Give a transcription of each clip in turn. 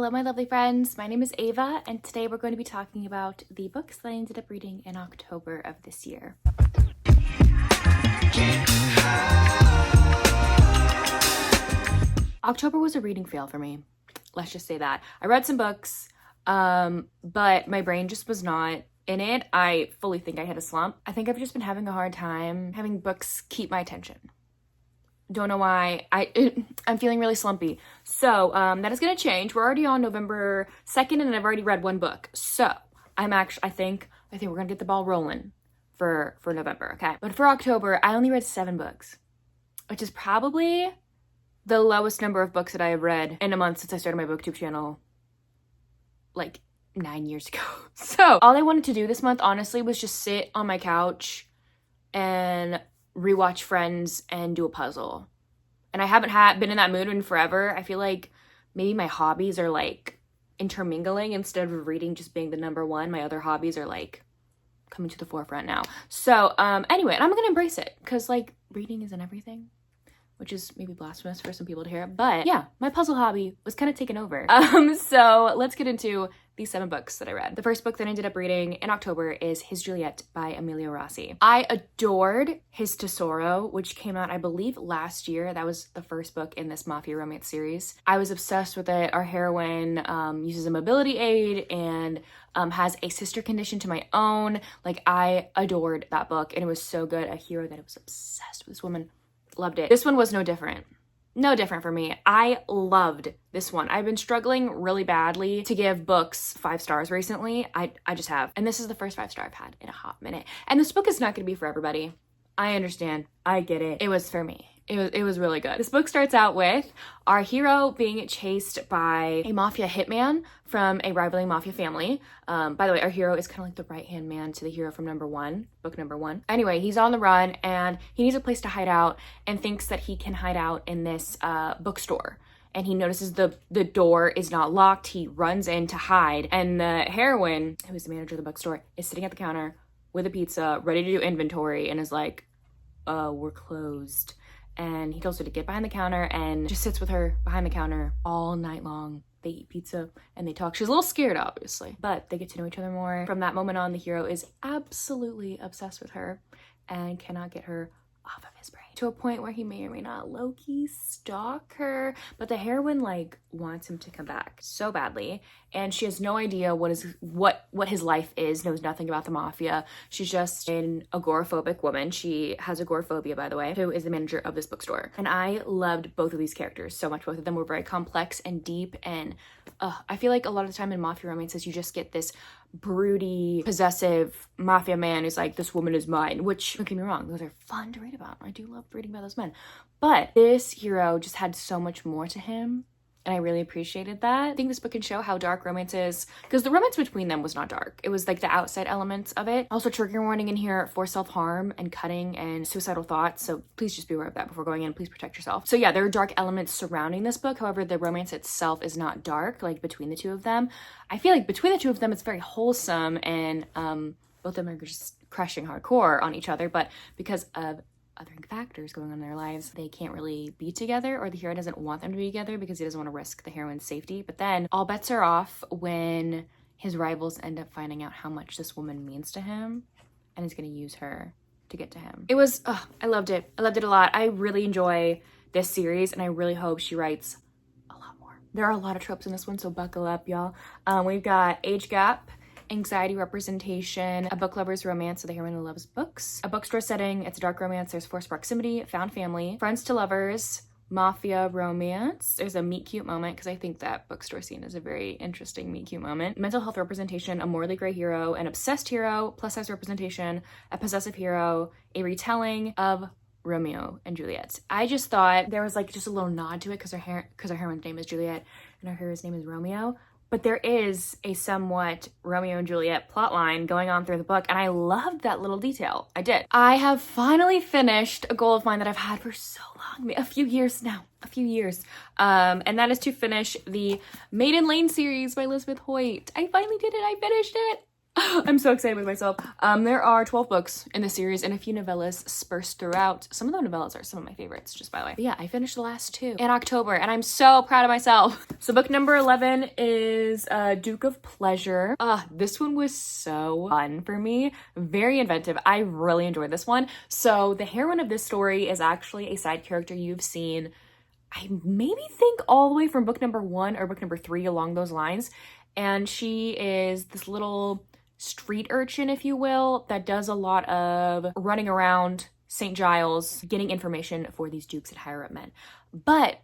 Hello, my lovely friends. My name is Ava, and today we're going to be talking about the books that I ended up reading in October of this year. October was a reading fail for me. Let's just say that. I read some books, but my brain just was not in it. I fully think I had a slump. I think I've just been having a hard time having books keep my attention. Don't know why. I'm feeling really slumpy. So that is going to change. We're already on November 2nd and I've already read one book. So I think we're going to get the ball rolling for November, okay? But for October, I only read 7 books, which is probably the lowest number of books that I have read in a month since I started my BookTube channel, like 9 years ago. So all I wanted to do this month, honestly, was just sit on my couch and rewatch Friends and do a puzzle. And I haven't been in that mood in forever. I feel like maybe my hobbies are like intermingling instead of reading just being the number one. My other hobbies are like coming to the forefront now. So anyway, and I'm gonna embrace it because like reading isn't everything, which is maybe blasphemous for some people to hear, but yeah, my puzzle hobby was kind of taken over. So let's get into these 7 books that I read. The first book that I ended up reading in October is His Juliet by Emilio Rossi. I adored His Tesoro, which came out, I believe, last year. That was the first book in this mafia romance series. I was obsessed with it. Our heroine uses a mobility aid and has a sister condition to my own. Like, I adored that book, and it was so good. A hero that I was obsessed with this woman. Loved it. This one was no different. No different for me. I loved this one. I've been struggling really badly to give books 5 stars recently. I just have. And this is the first 5-star I've had in a hot minute. And this book is not going to be for everybody. I understand. I get it. It was for me. It was really good. This book starts out with our hero being chased by a mafia hitman from a rivaling mafia family. By the way, our hero is kind of like the right-hand man to the hero from book number 1. Anyway, he's on the run and he needs a place to hide out and thinks that he can hide out in this bookstore. And he notices the door is not locked. He runs in to hide. And the heroine, who is the manager of the bookstore, is sitting at the counter with a pizza, ready to do inventory, and is like, we're closed. And he tells her to get behind the counter and just sits with her behind the counter all night long. They eat pizza and they talk. She's a little scared, obviously, but they get to know each other more. From that moment on, the hero is absolutely obsessed with her and cannot get her off of his brain, to a point where he may or may not low-key stalk her, but the heroine like wants him to come back so badly, and she has no idea what his life is, knows nothing about the mafia. She's just an agoraphobic woman. She has agoraphobia, by the way, who is the manager of this bookstore. And I loved both of these characters so much. Both of them were very complex and deep, and I feel like a lot of the time in mafia romances you just get this broody, possessive mafia man who's like, this woman is mine, which, don't get me wrong, those are fun to read about. I do love reading about those men. But this hero just had so much more to him, and I really appreciated that. I think this book can show how dark romance is, because the romance between them was not dark. It was like the outside elements of it. Also, trigger warning in here for self-harm and cutting and suicidal thoughts, so please just be aware of that before going in. Please protect yourself. So yeah, there are dark elements surrounding this book. However, the romance itself is not dark, like between the two of them. I feel like between the two of them, it's very wholesome, and both of them are just crushing hardcore on each other, but because of other factors going on in their lives, they can't really be together, or the hero doesn't want them to be together because he doesn't want to risk the heroine's safety. But then all bets are off when his rivals end up finding out how much this woman means to him, and is going to use her to get to him. It was, I loved it. I loved it a lot. I really enjoy this series, and I really hope she writes a lot more. There are a lot of tropes in this one, so buckle up, y'all. We've got age gap, anxiety representation, a book lover's romance, so the heroine who loves books, a bookstore setting, it's a dark romance, there's forced proximity, found family, friends to lovers, mafia romance, there's a meet cute moment, because I think that bookstore scene is a very interesting meet cute moment, mental health representation, a morally gray hero, an obsessed hero, plus size representation, a possessive hero, a retelling of Romeo and Juliet. I just thought there was like just a little nod to it because our heroine's name is Juliet and our hero's name is Romeo. But there is a somewhat Romeo and Juliet plotline going on through the book, and I loved that little detail. I did. I have finally finished a goal of mine that I've had for so long, a few years now, and that is to finish the Maiden Lane series by Elizabeth Hoyt. I finally did it. I finished it. I'm so excited with myself. There are 12 books in the series and a few novellas dispersed throughout. Some of the novellas are some of my favorites, just by the way. But yeah, I finished the last 2 in October and I'm so proud of myself. So book number 11 is Duke of Pleasure. This one was so fun for me. Very inventive. I really enjoyed this one. So the heroine of this story is actually a side character you've seen, I maybe think all the way from book number 1 or book number 3 along those lines. And she is this little street urchin, if you will, that does a lot of running around St. Giles, getting information for these dukes and higher up men. But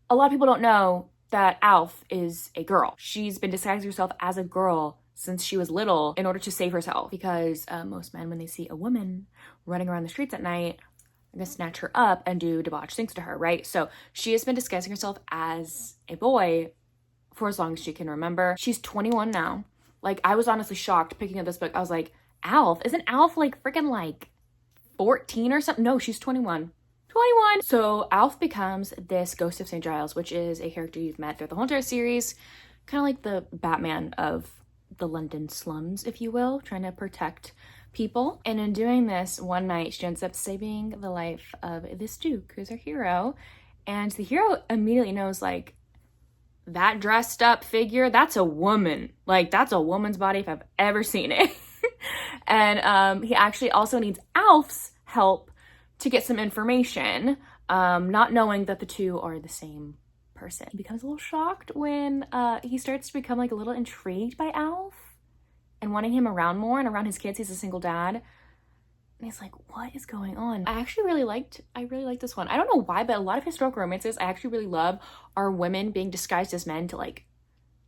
a lot of people don't know that Alf is a girl. She's been disguising herself as a girl since she was little in order to save herself, because most men, when they see a woman running around the streets at night, are gonna snatch her up and do debauched things to her, right? So she has been disguising herself as a boy for as long as she can remember. She's 21 now. Like, I was honestly shocked picking up this book. I was like, Alf? Isn't Alf like freaking like 14 or something? No, she's 21. 21! So Alf becomes this Ghost of St. Giles, which is a character you've met throughout the whole entire series. Kind of like the Batman of the London slums, if you will, trying to protect people. And in doing this, one night she ends up saving the life of this duke, who's our hero. And the hero immediately knows, like, that dressed up figure, that's a woman. Like, that's a woman's body if I've ever seen it. And he actually also needs Alf's help to get some information, not knowing that the two are the same person. He becomes a little shocked when he starts to become like a little intrigued by Alf and wanting him around more and around his kids. He's a single dad. And he's like, what is going on? I really liked this one. I don't know why, but a lot of historical romances I actually really love are women being disguised as men to like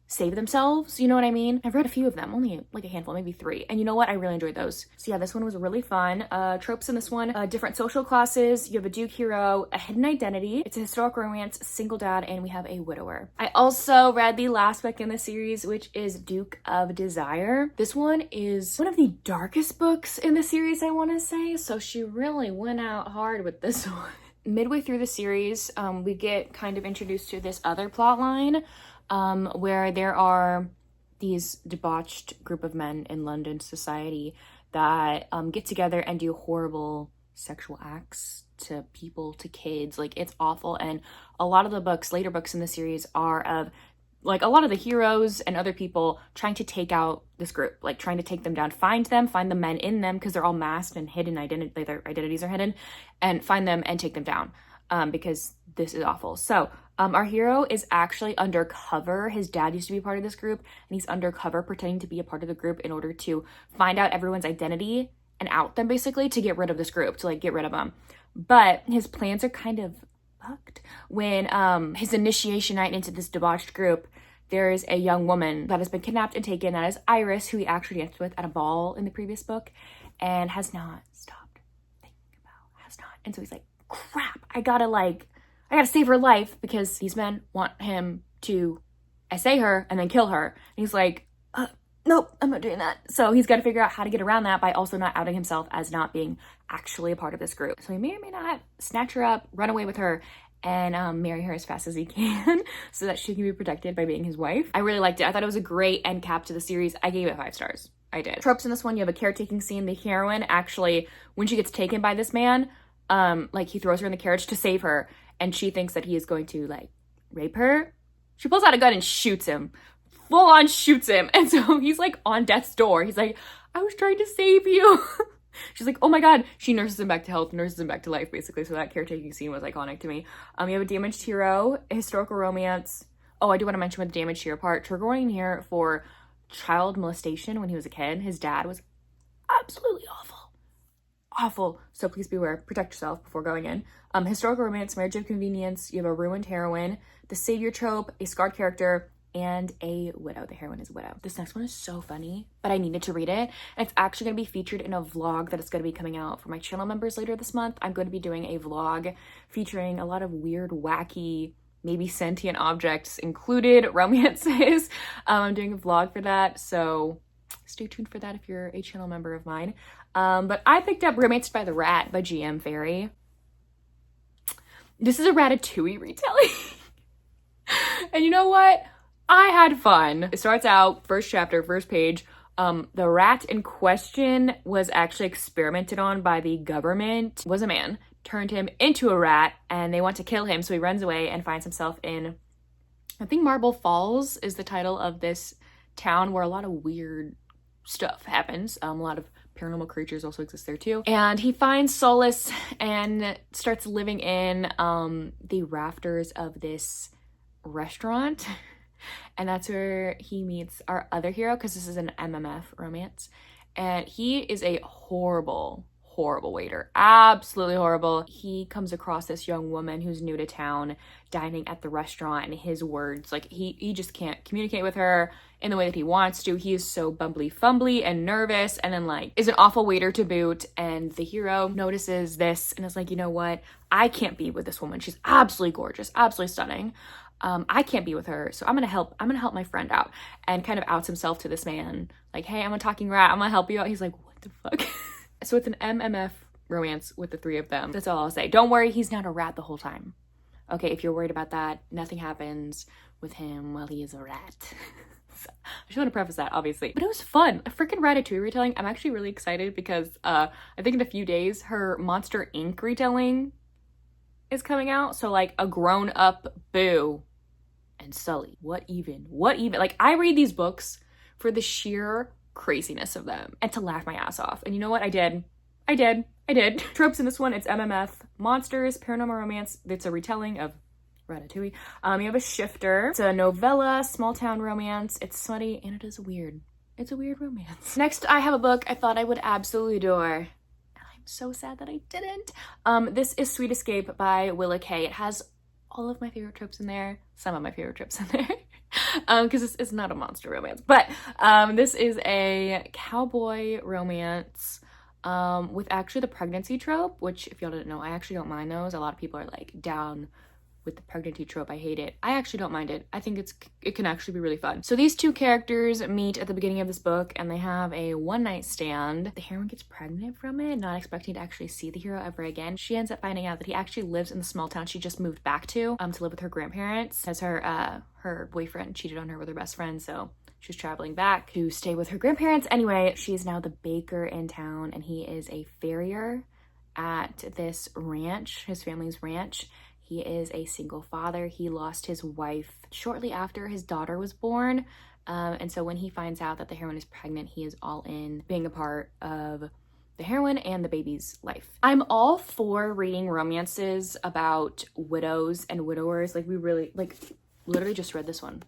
save themselves, you know what I mean? I've read a few of them, only like a handful, maybe 3. And you know what? I really enjoyed those. So yeah, this one was really fun. Tropes in this one, different social classes. You have a duke hero, a hidden identity. It's a historical romance, single dad, and we have a widower. I also read the last book in the series, which is Duke of Desire. This one is one of the darkest books in the series, I want to say. So she really went out hard with this one. Midway through the series, we get kind of introduced to this other plot line, where there are these debauched group of men in London society that get together and do horrible sexual acts to people, to kids. Like, it's awful. And a lot of the books, later books in the series, are of like a lot of the heroes and other people trying to take out this group, like trying to take them down, find the men in them, because they're all masked and hidden, their identities are hidden, and find them and take them down, because this is awful. So our hero is actually undercover. His dad used to be part of this group, and he's undercover pretending to be a part of the group in order to find out everyone's identity and out them, basically, to get rid of this group, to like get rid of them. But his plans are kind of fucked when his initiation night into this debauched group, there is a young woman that has been kidnapped and taken. That is Iris, who he actually danced with at a ball in the previous book, and has not stopped thinking about, and so he's like, crap, I gotta save her life, because these men want him to essay her and then kill her. And he's like, nope, I'm not doing that. So he's got to figure out how to get around that by also not outing himself as not being actually a part of this group. So he may or may not snatch her up, run away with her, and marry her as fast as he can so that she can be protected by being his wife. I really liked it. I thought it was a great end cap to the series. I gave it 5 stars. I did. Tropes in this one, you have a caretaking scene. The heroine actually, when she gets taken by this man, like he throws her in the carriage to save her, and she thinks that he is going to like rape her. She pulls out a gun and shoots him. Full on shoots him. And so he's like on death's door. He's like, I was trying to save you. She's like, oh my God. She nurses him back to health, nurses him back to life, basically. So that caretaking scene was iconic to me. You have a damaged hero, a historical romance. Oh, I do want to mention with the damaged hero part, trigger warning here for child molestation when he was a kid. His dad was absolutely awful. So please beware, protect yourself before going in. Historical romance, marriage of convenience. You have a ruined heroine, the savior trope, a scarred character, and a widow. The heroine is a widow. This next one is so funny, but I needed to read it. And it's actually going to be featured in a vlog that is going to be coming out for my channel members later this month. I'm going to be doing a vlog featuring a lot of weird, wacky, maybe sentient objects included, romances. I'm doing a vlog for that, so stay tuned for that if you're a channel member of mine. But I picked up Romanced by the Rat by GM Fairy. This is a Ratatouille retelling. And you know what? I had fun. It starts out, first chapter, first page, The rat in question was actually experimented on by the government, was a man, turned him into a rat, and they want to kill him, so he runs away and finds himself in, I think Marble Falls is the title of this town where a lot of weird stuff happens. A lot of paranormal creatures also exist there too. And he finds solace and starts living in the rafters of this restaurant. And that's where he meets our other hero, because this is an MMF romance. And he is a horrible waiter. Absolutely horrible. He comes across this young woman who's new to town dining at the restaurant, and his words, like, he just can't communicate with her in the way that he wants to. He is so bumbly fumbly and nervous, and then like is an awful waiter to boot. And the hero notices this and is like, you know what? I can't be with this woman. She's absolutely gorgeous, absolutely stunning. I can't be with her, so I'm gonna help my friend out, and kind of outs himself to this man. Like, hey, I'm a talking rat, I'm gonna help you out. He's like, what the fuck? So it's an MMF romance with the three of them. That's all I'll say. Don't worry, he's not a rat the whole time. Okay, if you're worried about that, nothing happens with him while he is a rat. So, I just want to preface that, obviously. But it was fun. A freaking Ratatouille retelling. I'm actually really excited because I think in a few days, her Monster Inc. retelling is coming out. So like a grown-up Boo and Sully. What even? Like, I read these books for the sheer craziness of them and to laugh my ass off. And you know what? I did. Tropes in this one, it's MMF, monsters, paranormal romance. It's a retelling of Ratatouille. You have a shifter. It's a novella, small town romance. It's smutty and it is weird. It's a weird romance. Next, I have a book I thought I would absolutely adore. And I'm so sad that I didn't. This is Sweet Escape by Willa K. It has all of my favorite tropes in there. Some of my favorite tropes in there. Because it's not a monster romance. But this is a cowboy romance with actually the pregnancy trope, which, if y'all didn't know, I actually don't mind those. A lot of people are like down with the pregnancy trope. I hate it. I actually don't mind it. I think it can actually be really fun. So these two characters meet at the beginning of this book and they have a one-night stand. The heroine gets pregnant from it, not expecting to actually see the hero ever again. She ends up finding out that he actually lives in the small town she just moved back to live with her grandparents, as her boyfriend cheated on her with her best friend, so she's traveling back to stay with her grandparents. Anyway, she's now the baker in town and he is a farrier at this ranch, his family's ranch. He is a single father. He lost his wife shortly after his daughter was born. And so when he finds out that the heroine is pregnant, he is all in being a part of the heroine and the baby's life. I'm all for reading romances about widows and widowers. Like, we really, like, literally just read this one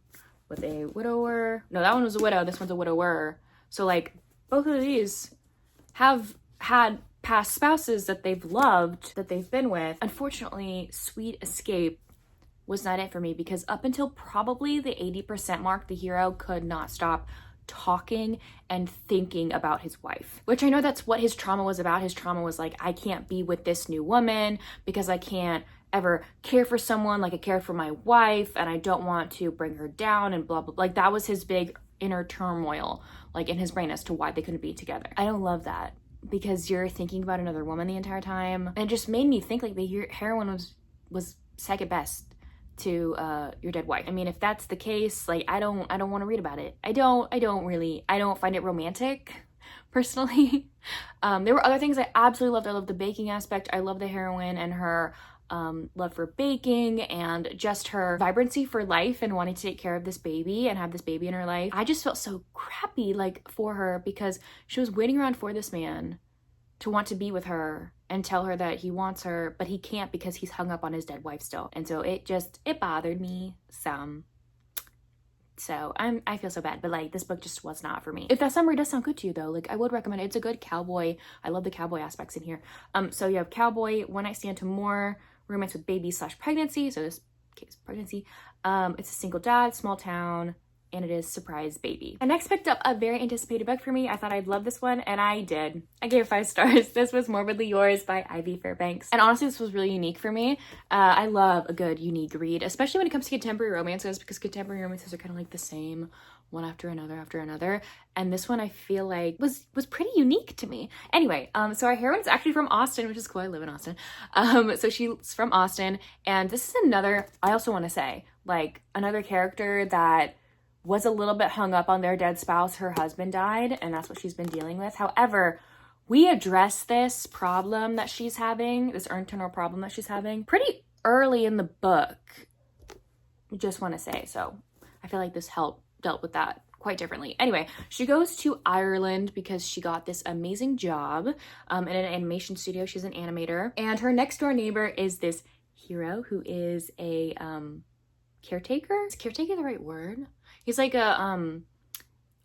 with a widower. No, that one was a widow. This one's a widower. So, like, both of these have had past spouses that they've loved, that they've been with. Unfortunately, Sweet Escape was not it for me, because up until probably the 80% mark, the hero could not stop talking and thinking about his wife, which I know that's what his trauma was about. His trauma was like, I can't be with this new woman because I can't ever care for someone like I cared for my wife, and I don't want to bring her down, and blah, blah, blah. Like, that was his big inner turmoil, like, in his brain as to why they couldn't be together. I don't love that, because you're thinking about another woman the entire time. And it just made me think like the heroine was second best to your dead wife. I mean, if that's the case, like, I don't want to read about it. I don't find it romantic, personally. There were other things I absolutely loved. I love the baking aspect. I love the heroine and her love for baking and just her vibrancy for life and wanting to take care of this baby and have this baby in her life. I just felt so crappy, like, for her, because she was waiting around for this man to want to be with her and tell her that he wants her, but he can't because he's hung up on his dead wife still. And so it bothered me some. So I feel so bad, but like, this book just was not for me. If that summary does sound good to you though, like, I would recommend it. It's a good cowboy. I love the cowboy aspects in here. So you have cowboy, one night stand to more, romance with baby / pregnancy. So this case, pregnancy. It's a single dad, small town, and it is surprise baby. I next picked up a very anticipated book for me. I thought I'd love this one, and I did. I gave it 5 stars. This was Morbidly Yours by Ivy Fairbanks. And honestly, this was really unique for me. I love a good unique read, especially when it comes to contemporary romances, because contemporary romances are kind of like the same, one after another. And this one I feel like was pretty unique to me. Anyway, so our heroine is actually from Austin, which is cool. I live in Austin. So she's from Austin, and this is another, I also want to say, like, another character that was a little bit hung up on their dead spouse. Her husband died, and that's what she's been dealing with. However, we address this problem that she's having, this internal problem that she's having, pretty early in the book. I just want to say, so I feel like this dealt with that quite differently. Anyway, she goes to Ireland because she got this amazing job in an animation studio. She's an animator, and her next door neighbor is this hero who is a caretaker. Is caretaker the right word? He's like a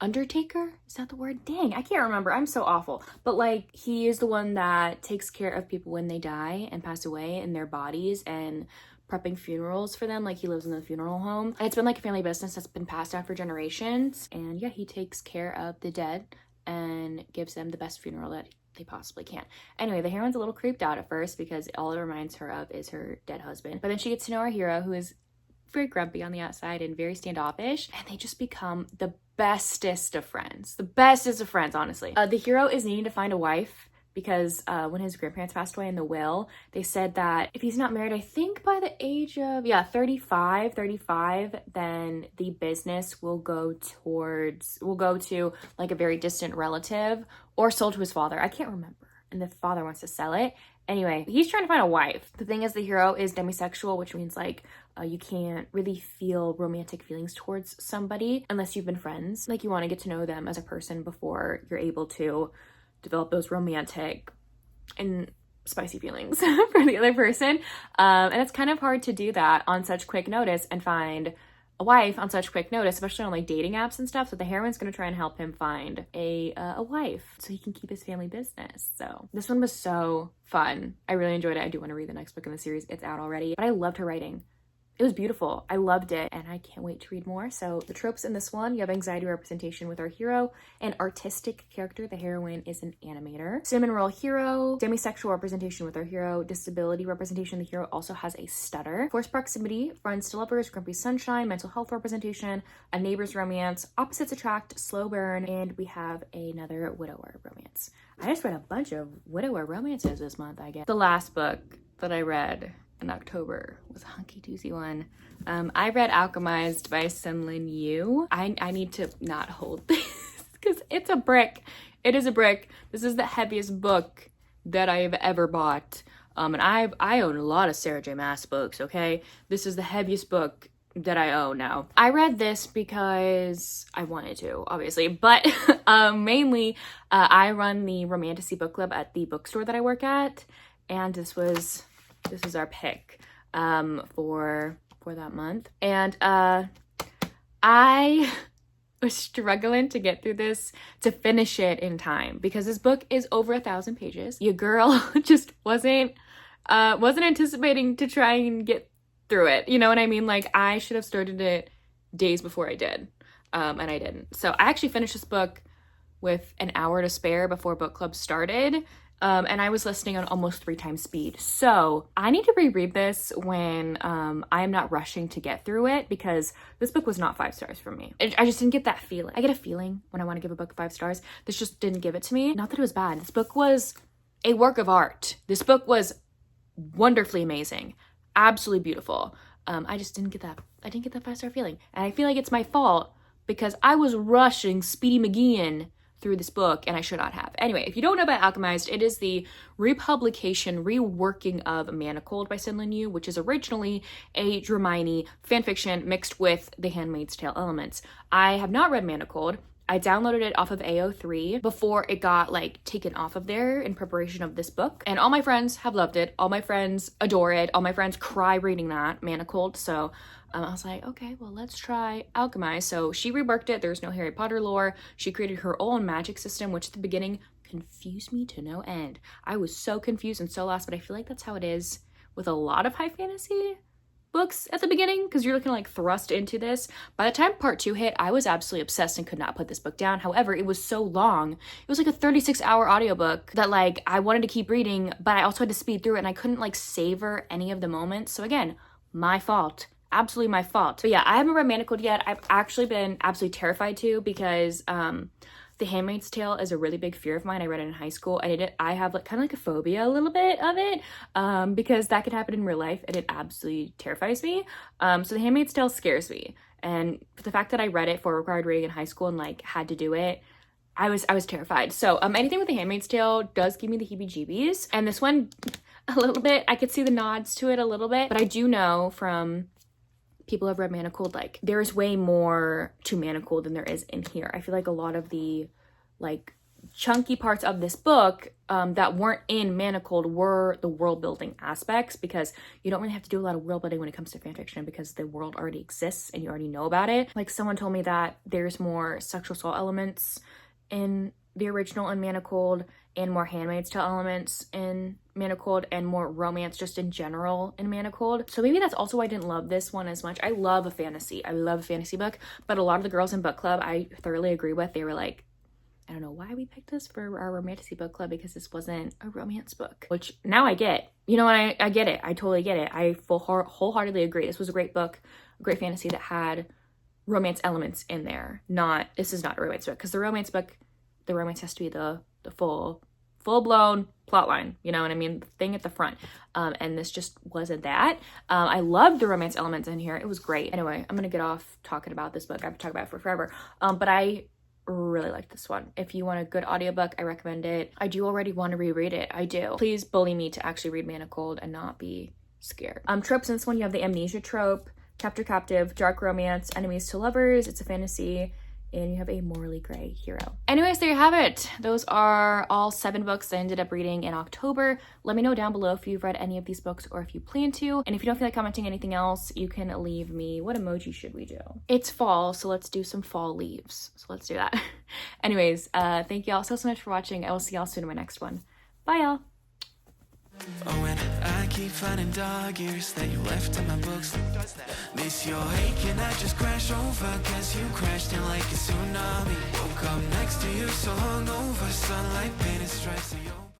undertaker? Is that the word? Dang, I can't remember. I'm so awful. But like, he is the one that takes care of people when they die and pass away in their bodies and prepping funerals for them. Like, he lives in the funeral home. And it's been like a family business that's been passed down for generations. And yeah, he takes care of the dead and gives them the best funeral that they possibly can. Anyway, the heroine's a little creeped out at first because all it reminds her of is her dead husband. But then she gets to know our hero, who is very grumpy on the outside and very standoffish, and they just become the bestest of friends. The bestest of friends, honestly. The hero is needing to find a wife because when his grandparents passed away in the will, they said that if he's not married, I think by the age of 35, then the business will go to like a very distant relative or sold to his father. I can't remember. And the father wants to sell it. Anyway, he's trying to find a wife. The thing is, the hero is demisexual, which means like you can't really feel romantic feelings towards somebody unless you've been friends. Like, you want to get to know them as a person before you're able to develop those romantic and spicy feelings for the other person. And it's kind of hard to do that on such quick notice and find a wife on such quick notice, especially on like dating apps and stuff. So the heroine's going to try and help him find a wife so he can keep his family business. So this one was so fun. I really enjoyed it. I do want to read the next book in the series. It's out already, but I loved her writing. It was beautiful. I loved it, and I can't wait to read more. So the tropes in this one, you have anxiety representation with our hero, an artistic character. The heroine is an animator. Cinnamon roll hero, demisexual representation with our hero, disability representation. The hero also has a stutter. Forced proximity, friends to lovers, grumpy sunshine, mental health representation, a neighbor's romance, opposites attract, slow burn, and we have another widower romance. I just read a bunch of widower romances this month, I guess. The last book that I read in October was a hunky doozy one. I read Alchemized by Senlin Yu. I need to not hold this because it's a brick. It is a brick. This is the heaviest book that I have ever bought. And I own a lot of Sarah J Maas books, okay? This is the heaviest book that I own now. I read this because I wanted to, obviously, but mainly I run the Romantasy book club at the bookstore that I work at, and this is our pick for that month. And I was struggling to get through this, to finish it in time, because this book is over 1,000 pages. Your girl just wasn't anticipating to try and get through it. You know what I mean? Like, I should have started it days before I did, and I didn't. So I actually finished this book with an hour to spare before book club started. And I was listening on almost 3 times speed. So I need to reread this when I am not rushing to get through it, because this book was not 5 stars for me. I just didn't get that feeling. I get a feeling when I want to give a book 5 stars. This just didn't give it to me. Not that it was bad. This book was a work of art. This book was wonderfully amazing. Absolutely beautiful. I just didn't get that. I didn't get that 5-star feeling. And I feel like it's my fault because I was rushing Speedy McGeehan through this book, and I should not have. Anyway, if you don't know about Alchemized, it is the republication, reworking of Manacled by Senlin Yu, which is originally a Dramini fanfiction mixed with The Handmaid's Tale elements. I have not read Manacled. I downloaded it off of AO3 before it got like taken off of there in preparation of this book. And all my friends have loved it. All my friends adore it. All my friends cry reading that, Manacled. So I was like, okay, well, let's try Alchemized. So she reworked it. There's no Harry Potter lore. She created her own magic system, which at the beginning confused me to no end. I was so confused and so lost, but I feel like that's how it is with a lot of high fantasy books at the beginning, because you're looking like thrust into this. By the time part 2 hit, I was absolutely obsessed and could not put this book down. However, it was so long. It was like a 36-hour audiobook that like I wanted to keep reading, but I also had to speed through it, and I couldn't like savor any of the moments. So again, my fault. Absolutely my fault. But yeah, I haven't read Manacled yet. I've actually been absolutely terrified to, because The Handmaid's Tale is a really big fear of mine. I read it in high school, and I have like kind of like a phobia a little bit of it, because that could happen in real life, and it absolutely terrifies me. So The Handmaid's Tale scares me. And the fact that I read it for required reading in high school and like had to do it, I was terrified. So anything with The Handmaid's Tale does give me the heebie-jeebies. And this one, a little bit, I could see the nods to it a little bit. But I do know from people who have read Manacled, like there's way more to Manacled than there is in here. I feel like a lot of the like chunky parts of this book that weren't in Manacled were the world building aspects, because you don't really have to do a lot of world building when it comes to fan fiction because the world already exists and you already know about it. Like someone told me that there's more sexual assault elements in the original in Manacled, and more Handmaid's Tale elements in Manacled, and more romance just in general in Manacled. So maybe that's also why I didn't love this one as much. I love a fantasy. I love a fantasy book, but a lot of the girls in book club I thoroughly agree with. They were like, I don't know why we picked this for our romantasy book club, because this wasn't a romance book, which now I get. You know what? I get it. I totally get it. I wholeheartedly agree. This was a great book, a great fantasy that had romance elements in there. This is not a romance book, because the romance book, the romance has to be the full-blown plot line, you know what I mean? The thing at the front. And this just wasn't that. I loved the romance elements in here. It was great. Anyway, I'm gonna get off talking about this book. I've talked about it for forever. But I really like this one. If you want a good audiobook, I recommend it. I do already want to reread it. I do. Please bully me to actually read Manacled and not be scared. Tropes in this one, you have the amnesia trope, captive, dark romance, enemies to lovers, it's a fantasy, and you have a morally gray hero. Anyways, there you have it. Those are all 7 books I ended up reading in October. Let me know down below if you've read any of these books or if you plan to. And if you don't feel like commenting anything else, you can leave me, what emoji should we do? It's fall, so let's do some fall leaves. So let's do that. Anyways, thank y'all so much for watching. I will see y'all soon in my next one. Bye y'all. Oh, and I keep finding dog ears that you left in my books. Miss your hate, can I just crash over? Cause you crashed in like a tsunami. Woke up next to you so hungover, sunlight painted stripes of your